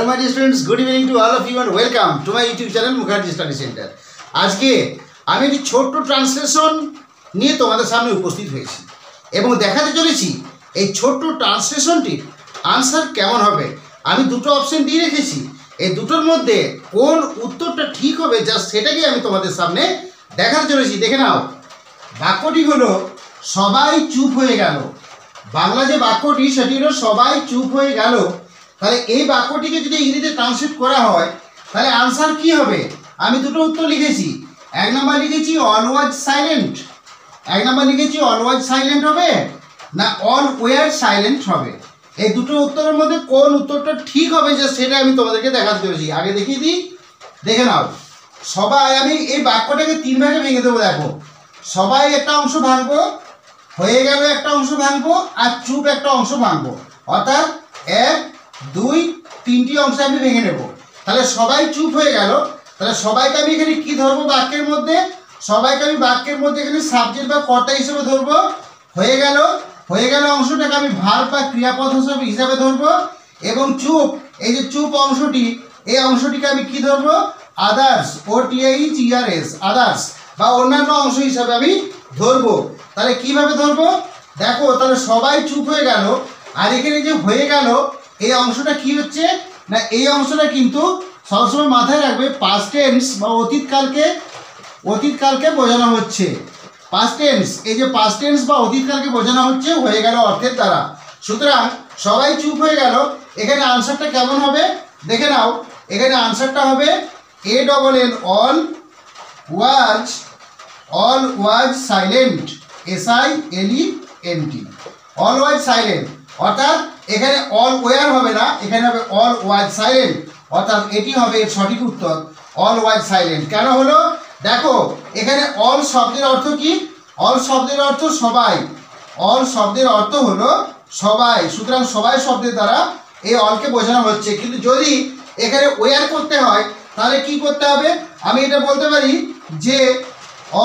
Hello my dear students, good evening to all of you and welcome to my YouTube channel Mukherjee Study Center. আজকে আমি একটি ছোট্ট translation নিয়ে তোমাদের সামনে উপস্থিত হয়েছি এবং দেখাতে চলেছি এই ছোট্ট ট্রান্সলেশনটির আনসার কেমন হবে। আমি দুটো অপশন দিয়ে রেখেছি, এই দুটোর মধ্যে কোন উত্তরটা ঠিক হবে জাস্ট সেটাকে আমি তোমাদের সামনে দেখাতে চলেছি। দেখে নাও, বাক্যটি হলো সবাই চুপ হয়ে গেল। বাংলা যে বাক্যটি সেটি হলো সবাই চুপ হয়ে গেল। তাহলে এই বাক্যটিকে যদি ইংরেজিতে ট্রান্সলেট করা হয় তাহলে আনসার কি হবে? আমি দুটো উত্তর লিখেছি। এক নাম্বার লিখেছি অল ওয়াজ সাইলেন্ট, এক নাম্বার লিখেছি অল ওয়াজ সাইলেন্ট হবে না অল ওয়ার সাইলেন্ট হবে। এই দুটো উত্তরের মধ্যে কোন উত্তরটা ঠিক হবে যে সেটা আমি তোমাদেরকে দেখাতে চলেছি। আগে দেখিয়ে দিই, দেখে নাও। সবাই, আমি এই বাক্যটাকে তিন ভাগে ভেঙে দেবো। দেখো, সবাই একটা অংশ ভাঙবো, হয়ে গেল একটা অংশ ভাঙবো, আর চুপ একটা অংশ ভাঙবো। অর্থাৎ এক দুই তিনটি অংশে আমি ভেঙে নেব। তাহলে সবাই চুপ হয়ে গেল, তাহলে সবাইকে আমি এখানে কি ধরবো? বাক্যের মধ্যে সবাইকে আমি বাক্যের মধ্যে এখানে সাবজেক্ট বা কর্তা হিসেবে ধরবো। হয়ে গেল, হয়ে গেল অংশটাকে আমি ভার্ব বা ক্রিয়াপদ হিসাবে ধরবো। এবং চুপ, এই যে চুপ অংশটি, এই অংশটিকে আমি কি ধরবো? আদার্স, OTHERS, আদার্স বা অন্যান্য অংশ হিসাবে আমি ধরবো। তাহলে কিভাবে ধরবো? দেখো, তাহলে সবাই চুপ হয়ে গেল, আর এখানে যে হয়ে গেল এই অংশটা কি হচ্ছে না, এই অংশটা কিন্তু সবসময় মাথায় রাখবে পাস্ট টেন্স বা অতীতকালকে বোঝানো হচ্ছে। পাস্ট টেন্স, এই যে পাস্ট টেন্স বা অতীতকালকে বোঝানো হচ্ছে হয়ে গেল অর্থের দ্বারা। সুতরাং সবাই চুপ হয়ে গেল, এখানে আনসারটা কেমন হবে দেখে নাও। এখানে আনসারটা হবে ALL, all was silent, SILENT, all was silent. অর্থাৎ এখানে অল ওয়ার হবে না, এখানে হবে অল ওয়াজ সাইলেন্ট। অর্থাৎ এটি হবে এর সঠিক উত্তর, অল ওয়াজ সাইলেন্ট। কেন হলো? দেখো, এখানে অল শব্দের অর্থ কি? অল শব্দের অর্থ সবাই, অল শব্দের অর্থ হলো সবাই। সুতরাং সবাই শব্দের দ্বারা এই অলকে বোঝানো হচ্ছে। কিন্তু যদি এখানে ওয়ার করতে হয় তাহলে কি করতে হবে? আমি এটা বলতে পারি যে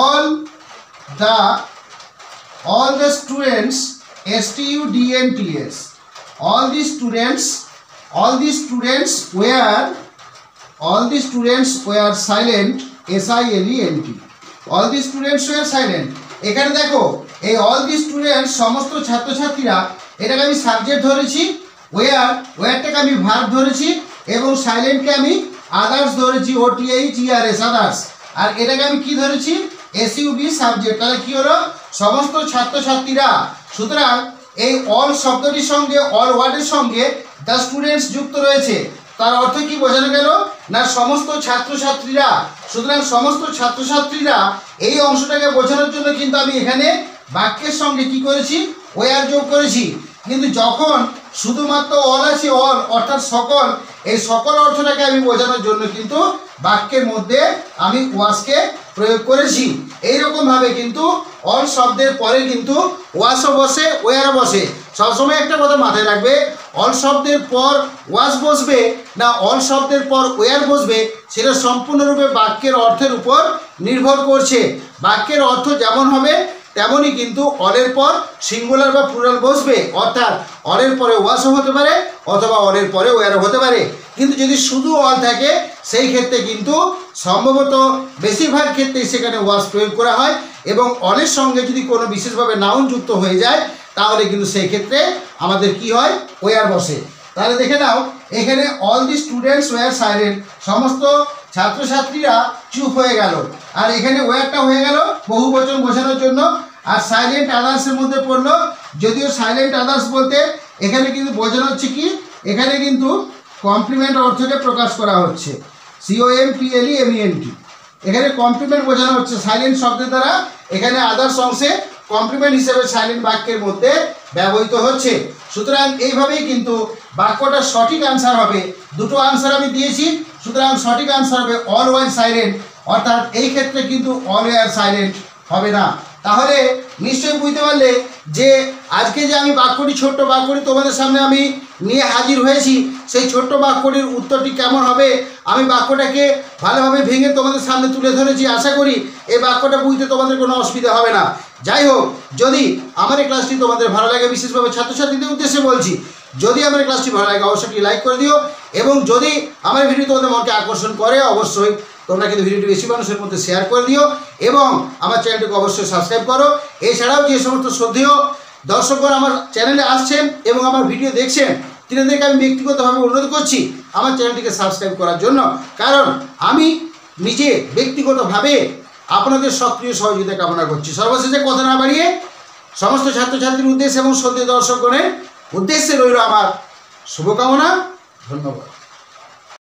all the students, STUDENTS, all the students were silent, SILENT, all the students were silent। এখানে দেখো, এই অল দি স্টুডেন্টস সমস্ত ছাত্রছাত্রীরা, এটাকে আমি সাবজেক্ট ধরেছি, ওয়ারটাকে আমি ভার্ব ধরেছি, এবং সাইলেন্টকে আমি আদার্স ধরেছি, OTHERS, আদার্স। আর এটাকে আমি কি ধরেছি? SUB, subject. তাহলে কি হলো? সমস্ত ছাত্রছাত্রীরা। সুতরাং এই অল শব্দটির সঙ্গে, অল ওয়ার্ডের সঙ্গে দ্য স্টুডেন্টস যুক্ত রয়েছে। তার অর্থ কি বোঝানো গেল না? সমস্ত ছাত্রছাত্রীরা। সুতরাং সমস্ত ছাত্রছাত্রীরা এই অংশটাকে বোঝানোর জন্য কিন্তু আমি এখানে বাক্যের সঙ্গে কি করেছি? ওয়ার যোগ করেছি। কিন্তু যখন শুধুমাত্র অল আছে, অল অর্থাৎ সকল, এই সকল অর্থটাকে আমি বোঝানোর জন্য কিন্তু বাক্যের মধ্যে আমি ওয়াজকে প্রয়োগ করেছি। এইরকমভাবে কিন্তু অল শব্দের পরে কিন্তু ওয়াজও বসে, ওয়ারও বসে। সবসময় একটা কথা মাথায় রাখবে, অল শব্দের পর ওয়াজ বসবে না অল শব্দের পর ওয়ার বসবে, সেটা সম্পূর্ণরূপে বাক্যের অর্থের উপর নির্ভর করছে। বাক্যের অর্থ যেমন হবে তেমনই কিন্তু অলের পর সিঙ্গুলার বা প্লুরাল বসবে। অর্থাৎ অলের পরে ওয়াজও হতে পারে অথবা অলের পরে ওয়ারও হতে পারে। কিন্তু যদি শুধু অল থাকে সেই ক্ষেত্রে কিন্তু সম্ভবত বেশিরভাগ ক্ষেত্রেই সেখানে ওয়াজ প্রয়োগ করা হয়, এবং অলের সঙ্গে যদি কোনো বিশেষভাবে নাউন যুক্ত হয়ে যায় তাহলে কিন্তু সেই ক্ষেত্রে আমাদের কি হয়? ওয়ার বসে। তাহলে দেখে নাও, এখানে all the students were silent, সমস্ত ছাত্রছাত্রীরা চুপ হয়ে গেল। আর এখানে ওয়ারটা হয়ে গেল বহু বচন বোঝানোর জন্য। আর সাইলেন্ট আদার্সের মধ্যে পড়লো, যদিও সাইলেন্ট আদার্স বলতে এখানে কিন্তু বোঝানো হচ্ছে কি? এখানে কিন্তু কমপ্লিমেন্ট অর্থকে প্রকাশ করা হচ্ছে, COMPLEMENT। এখানে কমপ্লিমেন্ট বোঝানো হচ্ছে সাইলেন্ট শব্দের দ্বারা। এখানে আদার্স অংশে কমপ্লিমেন্ট হিসেবে সাইলেন্ট বাক্যের মধ্যে ব্যবহৃত হচ্ছে। সুতরাং এইভাবেই কিন্তু বাক্যটার সঠিক আনসার হবে। দুটো আনসার আমি দিয়েছি, সুতরাং সঠিক আনসার হবে অল ওয়াজ সাইলেন্ট। অর্থাৎ এই ক্ষেত্রে কিন্তু অল ওয়ার সাইলেন্ট হবে না। তাহলে নিশ্চয়ই বুঝতে পারলে যে আজকে যে আমি বাক্যটি, ছোট্ট বাক্যটি তোমাদের সামনে আমি নিয়ে হাজির হয়েছি, সেই ছোট্ট বাক্যটির উত্তরটি কেমন হবে আমি বাক্যটাকে ভালোভাবে ভেঙে তোমাদের সামনে তুলে ধরেছি। আশা করি এই বাক্যটা বুঝতে তোমাদের কোনো অসুবিধা হবে না। যাই হোক, যদি আমার এই ক্লাসটি তোমাদের ভালো লাগে, বিশেষভাবে ছাত্রছাত্রীদের উদ্দেশ্যে বলছি, যদি আমার ক্লাসটি ভালো লাগে অবশ্যই লাইক করে দিও এবং যদি আমার ভিডিও তোমাদের মনকে আকর্ষণ করে অবশ্যই তোমরা কিন্তু ভিডিওটি বেশি মানুষের মধ্যে শেয়ার করে দিও এবং আমার চ্যানেলটিকে অবশ্যই সাবস্ক্রাইব করো। এছাড়াও যে সমস্ত শ্রদ্ধেয় দর্শকগণ আমার চ্যানেলে আসছেন এবং আমার ভিডিও দেখছেন তিনাদেরকে আমি ব্যক্তিগতভাবে অনুরোধ করছি আমার চ্যানেলটিকে সাবস্ক্রাইব করার জন্য, কারণ আমি নিজে ব্যক্তিগতভাবে আপনাদের সক্রিয় সহযোগিতা কামনা করছি। সর্বশেষে কথা না বাড়িয়ে সমস্ত ছাত্রছাত্রীর উদ্দেশ্যে এবং শ্রদ্ধেয় দর্শকগণের উদ্দেশ্যে রইল আমার শুভকামনা। ধন্যবাদ।